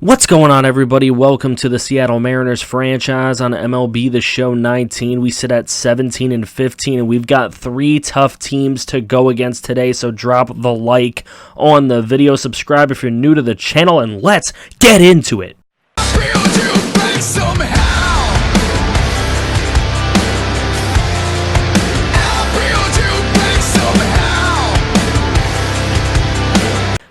What's going on, everybody? Welcome to the Seattle Mariners franchise on MLB The Show 19. We sit at 17 and 15, and we've got three tough teams to go against today, so drop the like on the video, subscribe if you're new to the channel, and let's get into it.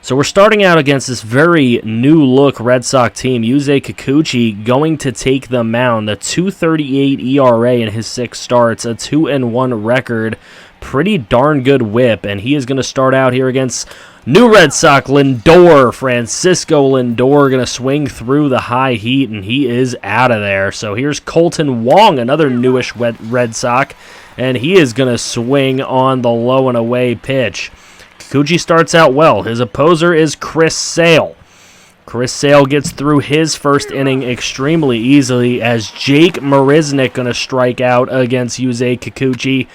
So we're starting out against this very new-look Red Sox team. Yusei Kikuchi going to take the mound. A 2.38 ERA in his 6 starts, a 2-1 record. Pretty darn good whip, and he is going to start out here against new Red Sox Lindor. Francisco Lindor going to swing through the high heat, and he is out of there. So here's Colton Wong, another newish Red Sox, and he is going to swing on the low and away pitch. Kikuchi starts out well. His opposer is Chris Sale. Chris Sale gets through his first inning extremely easily as Jake Marisnick going to strike out against Yusei Kikuchi.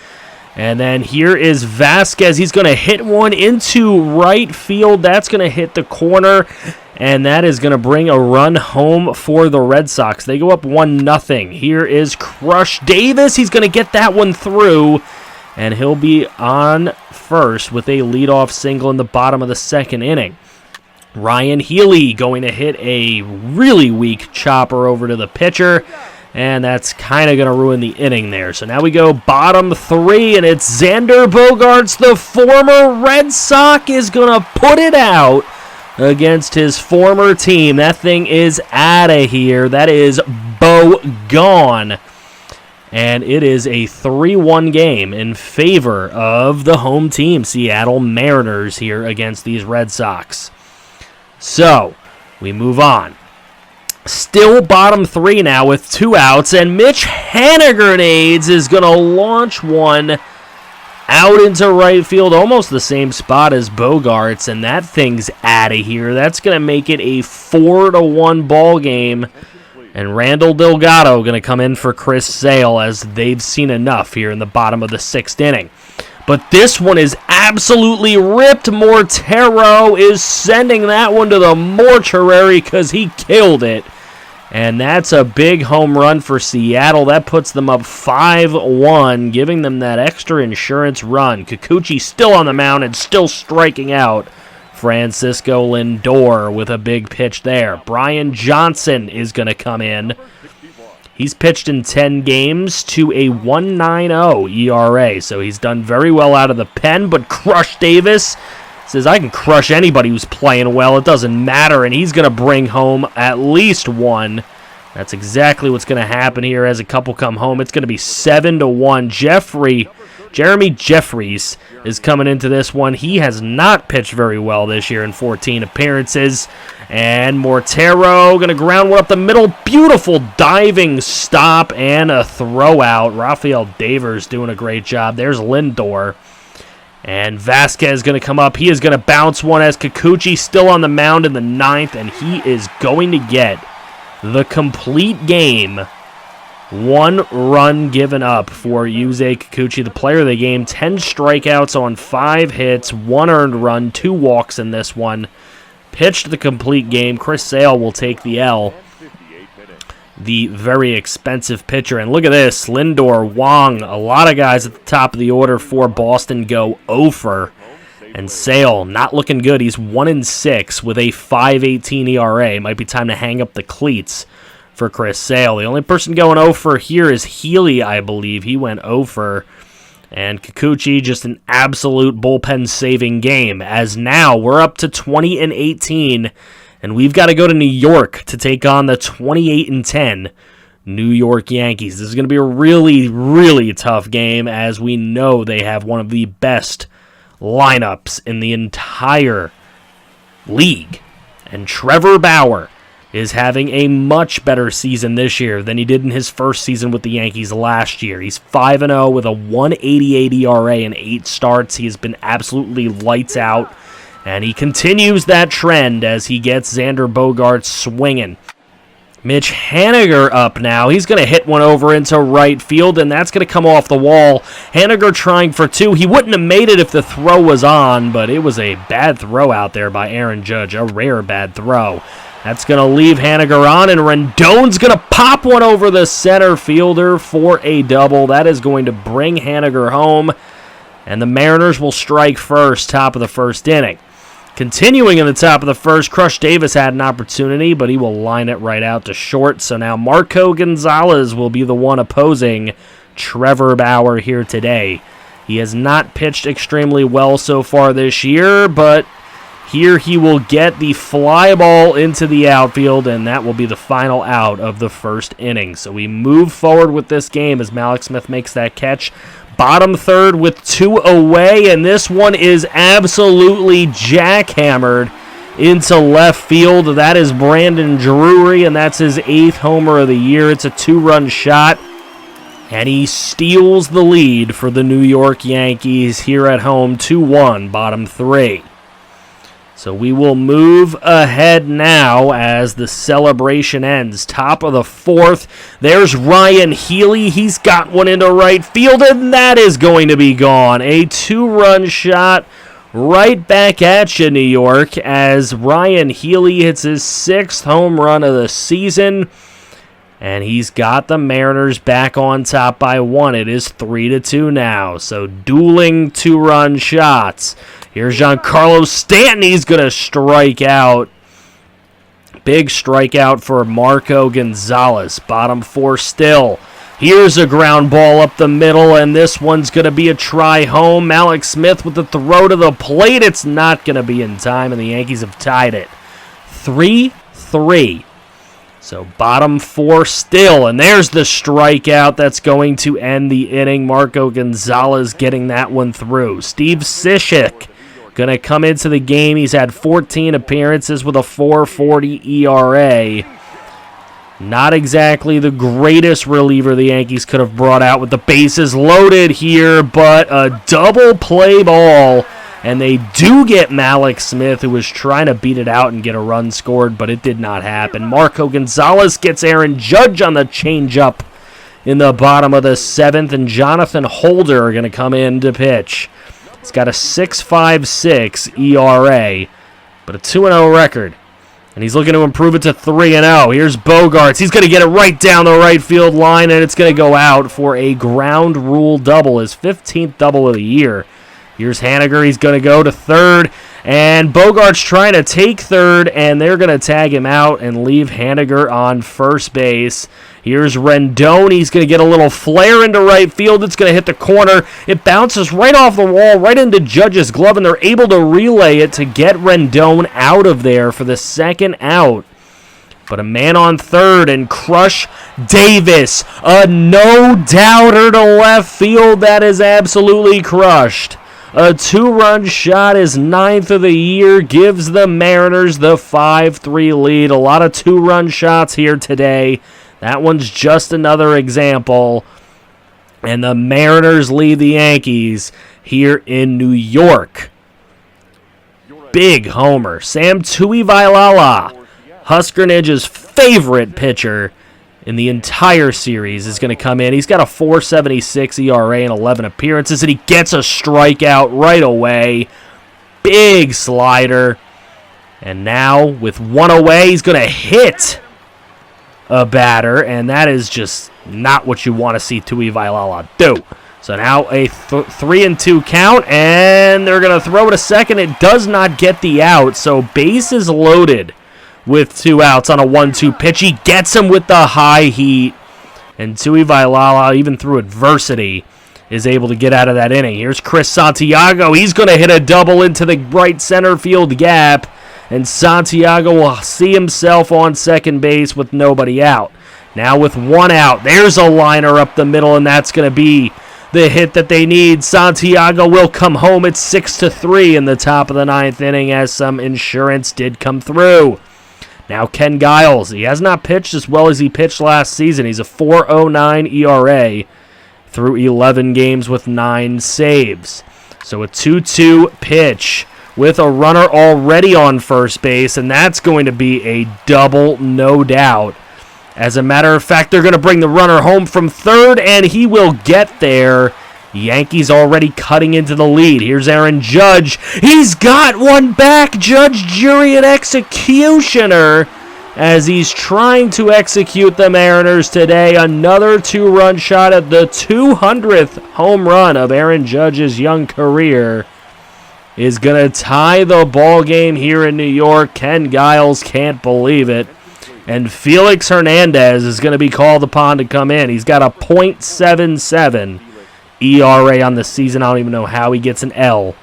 And then here is Vasquez. He's going to hit one into right field. That's going to hit the corner, and that is going to bring a run home for the Red Sox. They go up 1-0. Here is Crush Davis. He's going to get that one through, and he'll be on first with a leadoff single in the bottom of the second inning. Ryan Healy going to hit a really weak chopper over to the pitcher, and that's kind of going to ruin the inning there. So now we go bottom 3, and it's Xander Bogaerts, the former Red Sox, is going to put it out against his former team. That thing is out of here. That is Bo gone. And it is a 3-1 game in favor of the home team, Seattle Mariners, here against these Red Sox. So, we move on. Still bottom 3 now with 2 outs, and Mitch Haniger is going to launch one out into right field, almost the same spot as Bogaerts, and that thing's out of here. That's going to make it a 4-1 ball game. And Randall Delgado going to come in for Chris Sale as they've seen enough here in the bottom of the 6th inning. But this one is absolutely ripped. Mortero is sending that one to the mortuary because he killed it. And that's a big home run for Seattle. That puts them up 5-1, giving them that extra insurance run. Kikuchi still on the mound and still striking out Francisco Lindor with a big pitch there. Brian Johnson is going to come in. He's pitched in 10 games to a 1.90 ERA, so he's done very well out of the pen, but Crush Davis says, I can crush anybody who's playing well. It doesn't matter, and he's going to bring home at least one. That's exactly what's going to happen here as a couple come home. It's going to be 7-1. Jeremy Jeffries is coming into this one. He has not pitched very well this year in 14 appearances. And Mortero going to ground one up the middle. Beautiful diving stop and a throw out. Rafael Devers doing a great job. There's Lindor. And Vasquez going to come up. He is going to bounce one as Kikuchi still on the mound in the 9th. And he is going to get the complete game. 1 run given up for Yusei Kikuchi, the player of the game. 10 strikeouts on 5 hits, 1 earned run, 2 walks in this one. Pitched the complete game. Chris Sale will take the L. The very expensive pitcher. And look at this, Lindor, Wong, a lot of guys at the top of the order for Boston go 0-for. And Sale, not looking good. He's 1-6 with a 5.18 ERA. Might be time to hang up the cleats for Chris Sale. The only person going 0-for here is Healy, I believe. He went 0-for. And Kikuchi, just an absolute bullpen-saving game. As now, we're up to 20-18, and we've got to go to New York to take on the 28-10 New York Yankees. This is going to be a really, really tough game, as we know they have one of the best lineups in the entire league. And Trevor Bauer is having a much better season this year than he did in his first season with the Yankees last year. He's 5-0 with a 1.88 ERA in 8 starts. He has been absolutely lights out, and he continues that trend as he gets Xander Bogaerts swinging. Mitch Haniger up now. He's going to hit one over into right field, and that's going to come off the wall. Haniger trying for 2. He wouldn't have made it if the throw was on, but it was a bad throw out there by Aaron Judge, a rare bad throw. That's going to leave Haniger on, and Rendon's going to pop one over the center fielder for a double. That is going to bring Haniger home, and the Mariners will strike first, top of the first inning. Continuing in the top of the first, Crush Davis had an opportunity, but he will line it right out to short. So now Marco Gonzalez will be the one opposing Trevor Bauer here today. He has not pitched extremely well so far this year, but here he will get the fly ball into the outfield, and that will be the final out of the first inning. So we move forward with this game as Mallex Smith makes that catch. Bottom third with 2 away, and this one is absolutely jackhammered into left field. That is Brandon Drury, and that's his 8th homer of the year. It's a 2-run shot, and he steals the lead for the New York Yankees here at home, 2-1, bottom 3. So we will move ahead now as the celebration ends. Top of the 4th, there's Ryan Healy. He's got one into right field, and that is going to be gone. A 2-run shot right back at you, New York, as Ryan Healy hits his 6th home run of the season. And he's got the Mariners back on top by 1. It is 3-2 now. So dueling 2-run shots. Here's Giancarlo Stanton. He's going to strike out. Big strikeout for Marco Gonzalez. Bottom 4 still. Here's a ground ball up the middle, and this one's going to be a try home. Mallex Smith with the throw to the plate. It's not going to be in time, and the Yankees have tied it. 3-3. So bottom 4 still, and there's the strikeout that's going to end the inning. Marco Gonzalez getting that one through. Steve Cishek going to come into the game. He's had 14 appearances with a 4.40 ERA. Not exactly the greatest reliever the Yankees could have brought out with the bases loaded here, but a double play ball. And they do get Mallex Smith, who was trying to beat it out and get a run scored, but it did not happen. Marco Gonzalez gets Aaron Judge on the changeup in the bottom of the 7th, and Jonathan Holder are going to come in to pitch. He's got a 6.56 ERA, but a 2-0 record. And he's looking to improve it to 3-0. Here's Bogaerts. He's going to get it right down the right field line, and it's going to go out for a ground rule double, his 15th double of the year. Here's Haniger. He's going to go to third, and Bogaerts trying to take third, and they're going to tag him out and leave Haniger on first base. Here's Rendon. He's going to get a little flare into right field. It's going to hit the corner. It bounces right off the wall, right into Judge's glove, and they're able to relay it to get Rendon out of there for the second out. But a man on third, and Crush Davis, a no-doubter to left field. That is absolutely crushed. A 2-run shot, his 9th of the year, gives the Mariners the 5-3 lead. A lot of 2-run shots here today. That one's just another example. And the Mariners lead the Yankees here in New York. Big homer. Sam Tuivailala, Huskernage's favorite pitcher in the entire series, is going to come in. He's got a 4.76 ERA and 11 appearances, and he gets a strikeout right away. Big slider. And now, with 1 away, he's going to hit a batter, and that is just not what you want to see Tuivailala do. So now a 3-2 count, and they're going to throw it a second. It does not get the out, so bases loaded with 2 outs on a 1-2 pitch. He gets him with the high heat, and Tuivailala, even through adversity, is able to get out of that inning. Here's Chris Santiago. He's going to hit a double into the right center field gap, and Santiago will see himself on second base with nobody out. Now with 1 out, there's a liner up the middle, and that's going to be the hit that they need. Santiago will come home at 6-3 in the top of the 9th inning, as some insurance did come through. Now Ken Giles, he has not pitched as well as he pitched last season. He's a 4.09 ERA through 11 games with 9 saves. So a 2-2 pitch with a runner already on first base, and that's going to be a double, no doubt. As a matter of fact, they're going to bring the runner home from third, and he will get there. Yankees already cutting into the lead. Here's Aaron Judge. He's got one back. Judge, jury, and executioner. as he's trying to execute the Mariners today. Another 2-run shot at the 200th home run of Aaron Judge's young career is going to tie the ball game here in New York. Ken Giles can't believe it. And Felix Hernandez is going to be called upon to come in. He's got a .77 ERA on the season. I don't even know how he gets an L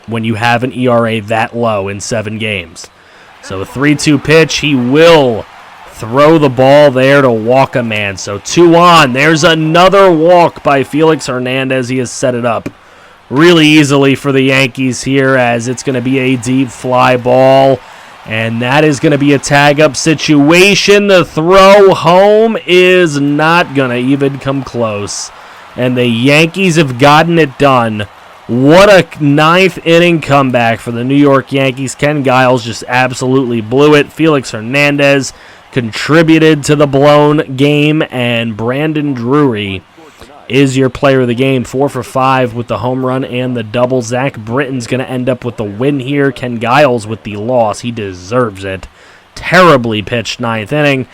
when you have an ERA that low in 7 games. So a 3-2 pitch. He will throw the ball there to walk a man. So 2 on. There's another walk by Felix Hernandez. He has set it up really easily for the Yankees here, as it's going to be a deep fly ball. And that is going to be a tag-up situation. The throw home is not going to even come close. And the Yankees have gotten it done. What a 9th inning comeback for the New York Yankees. Ken Giles just absolutely blew it. Felix Hernandez contributed to the blown game. And Brandon Drury is your player of the game. 4 for 5 with the home run and the double. Zach Britton's going to end up with the win here. Ken Giles with the loss. He deserves it. Terribly pitched 9th inning.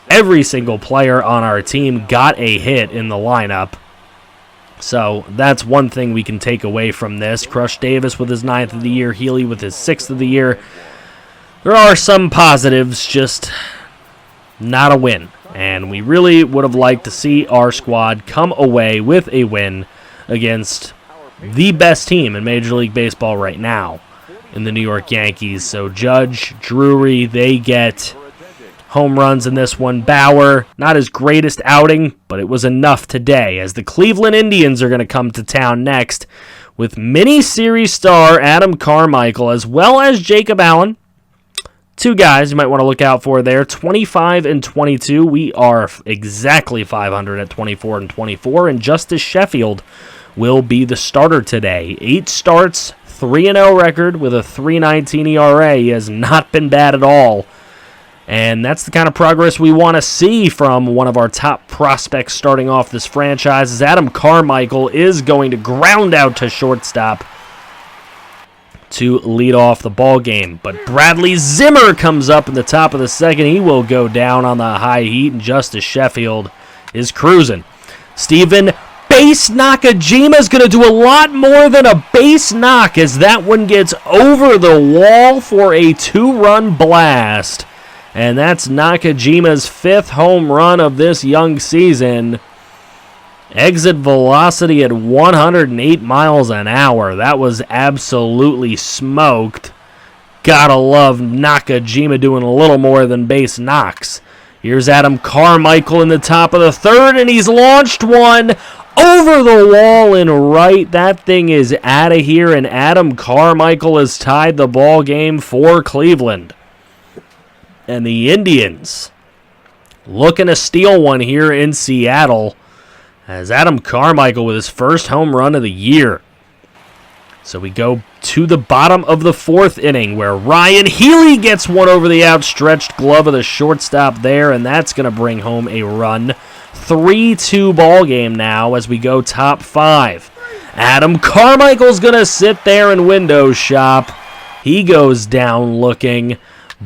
Every single player on our team got a hit in the lineup. So that's one thing we can take away from this. Crush Davis with his 9th of the year. Healy with his 6th of the year. There are some positives, just not a win. And we really would have liked to see our squad come away with a win against the best team in Major League Baseball right now in the New York Yankees. So Judge, Drury, they get home runs in this one. Bauer, not his greatest outing, but it was enough today, as the Cleveland Indians are going to come to town next with mini-series star Adam Carmichael, as well as Jacob Allen. 2 guys you might want to look out for there. 25 and 22. We are exactly 500 at 24 and 24. And Justice Sheffield will be the starter today. 8 starts, 3-0 record with a 3.19 ERA. He has not been bad at all. And that's the kind of progress we want to see from one of our top prospects starting off this franchise, as Adam Carmichael is going to ground out to shortstop to lead off the ball game. But Bradley Zimmer comes up in the top of the second. He will go down on the high heat, and Justice Sheffield is cruising. Steven Base Nakajima is going to do a lot more than a base knock, as that one gets over the wall for a 2-run blast. And that's Nakajima's 5th home run of this young season. Exit velocity at 108 miles an hour. That was absolutely smoked. Gotta love Nakajima doing a little more than base knocks. Here's Adam Carmichael in the top of the 3rd, and he's launched one over the wall and right. That thing is out of here, and Adam Carmichael has tied the ball game for Cleveland. And the Indians looking to steal one here in Seattle, as Adam Carmichael with his 1st home run of the year. So we go to the bottom of the 4th inning, where Ryan Healy gets one over the outstretched glove of the shortstop there, and that's going to bring home a run. 3-2 ball game now as we go top 5. Adam Carmichael's going to sit there and window shop. He goes down looking.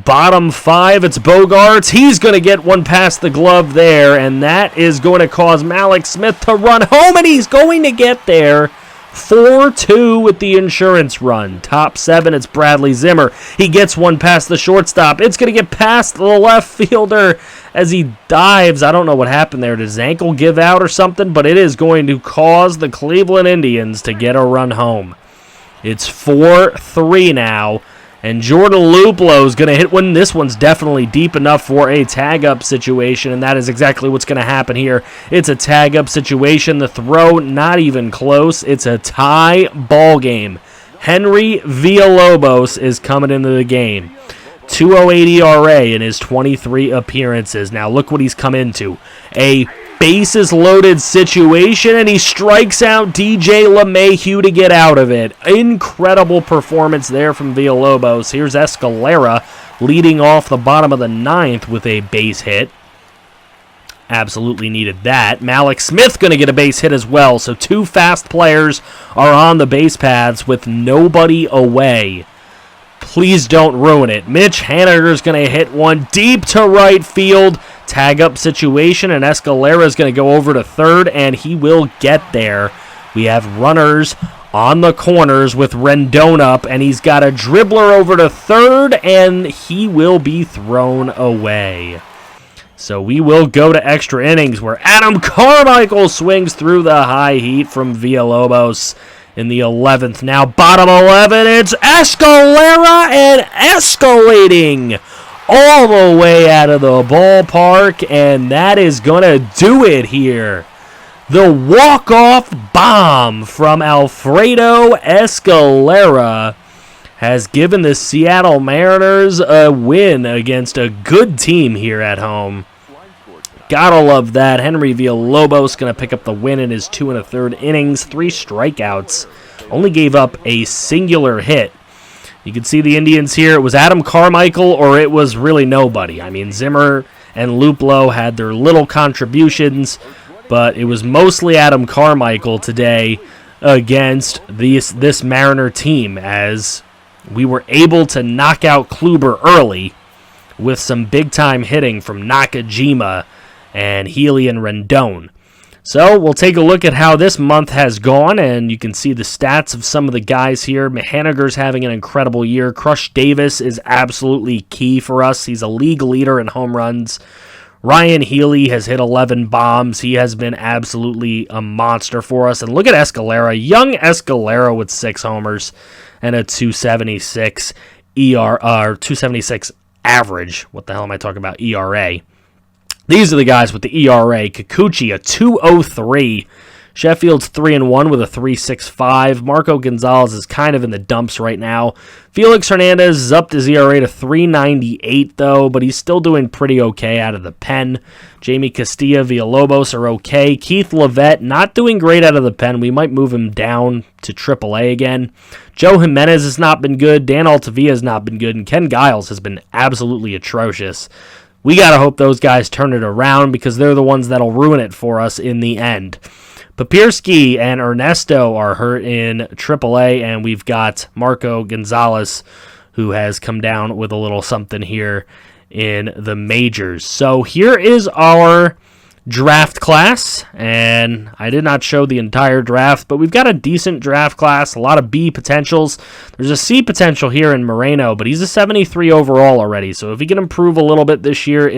Bottom 5, it's Bogarts. He's going to get one past the glove there, and that is going to cause Malik Smith to run home, and he's going to get there. 4-2 with the insurance run. Top 7, it's Bradley Zimmer. He gets one past the shortstop. It's going to get past the left fielder as he dives. I don't know what happened there. Did his ankle give out or something? But it is going to cause the Cleveland Indians to get a run home. It's 4-3 now. And Jordan Luplow is going to hit one. This one's definitely deep enough for a tag-up situation, and that is exactly what's going to happen here. It's a tag-up situation. The throw, not even close. It's a tie ball game. Henry Villalobos is coming into the game. 2.08 ERA in his 23 appearances. Now look what he's come into. A bases-loaded situation, and he strikes out DJ LeMahieu to get out of it. Incredible performance there from Villalobos. Here's Escalera leading off the bottom of the 9th with a base hit. Absolutely needed that. Malik Smith going to get a base hit as well, so 2 fast players are on the base paths with nobody away. Please don't ruin it. Mitch Haniger's going to hit one deep to right field. Tag-up situation, and Escalera is going to go over to third, and he will get there. We have runners on the corners with Rendon up, and he's got a dribbler over to third, and he will be thrown away. So we will go to extra innings where Adam Carmichael swings through the high heat from Villalobos in the 11th. Now bottom 11, it's Escalera and escalating all the way out of the ballpark, and that is going to do it here. The walk-off bomb from Alfredo Escalera has given the Seattle Mariners a win against a good team here at home. Gotta love that. Henry Villalobos going to pick up the win in his 2 1/3 innings, 3 strikeouts. Only gave up a singular hit. You can see the Indians here. It was Adam Carmichael or it was really nobody. I mean, Zimmer and Luplow had their little contributions, but it was mostly Adam Carmichael today against this Mariner team, as we were able to knock out Kluber early with some big-time hitting from Nakajima and Healy and Rendon. So we'll take a look at how this month has gone, and you can see the stats of some of the guys here. Haniger's having an incredible year. Crush Davis is absolutely key for us. He's a league leader in home runs. Ryan Healy has hit 11 bombs. He has been absolutely a monster for us. And look at Escalera. Young Escalera with 6 homers and a 276 276 average. What the hell am I talking about? ERA. These are the guys with the ERA. Kikuchi, a 2.03. Sheffield's 3-1 with a 3.65. Marco Gonzalez is kind of in the dumps right now. Felix Hernandez is up his ERA to 3.98, though, but he's still doing pretty okay out of the pen. Jamie Castilla, Villalobos are okay. Keith Levette, not doing great out of the pen. We might move him down to AAA again. Joe Jimenez has not been good. Dan Altavilla has not been good. And Ken Giles has been absolutely atrocious. We got to hope those guys turn it around because they're the ones that'll ruin it for us in the end. Papirski and Ernesto are hurt in AAA, and we've got Marco Gonzalez, who has come down with a little something here in the majors. So here is our draft class, and I did not show the entire draft, but we've got a decent draft class, a lot of B potentials. There's a C potential here in Moreno, but he's a 73 overall already, so if he can improve a little bit this year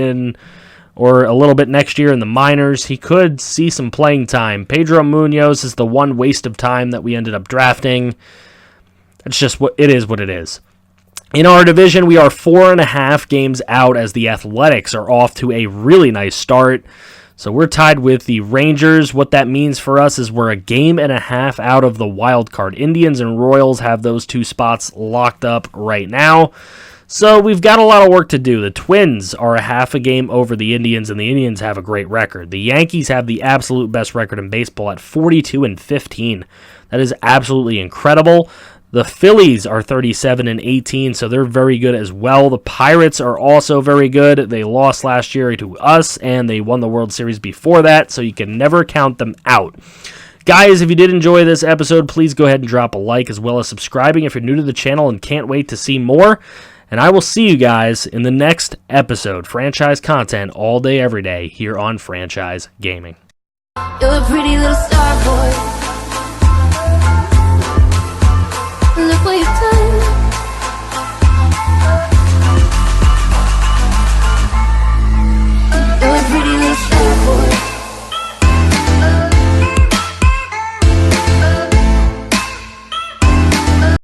or a little bit next year in the minors, he could see some playing time. Pedro Munoz is the one waste of time that we ended up drafting. It's just what it is. In our division, we are 4.5 games out as the Athletics are off to a really nice start. So we're tied with the Rangers. What that means for us is we're a game and a half out of the wild card. Indians and Royals have those 2 spots locked up right now. So we've got a lot of work to do. The Twins are a half a game over the Indians, and the Indians have a great record. The Yankees have the absolute best record in baseball at 42-15. That is absolutely incredible. The Phillies are 37-18, so they're very good as well. The Pirates are also very good. They lost last year to us, and they won the World Series before that, so you can never count them out. Guys, if you did enjoy this episode, please go ahead and drop a like as well as subscribing if you're new to the channel and can't wait to see more. And I will see you guys in the next episode. Franchise content all day, every day here on Franchise Gaming. You're a pretty little star boy.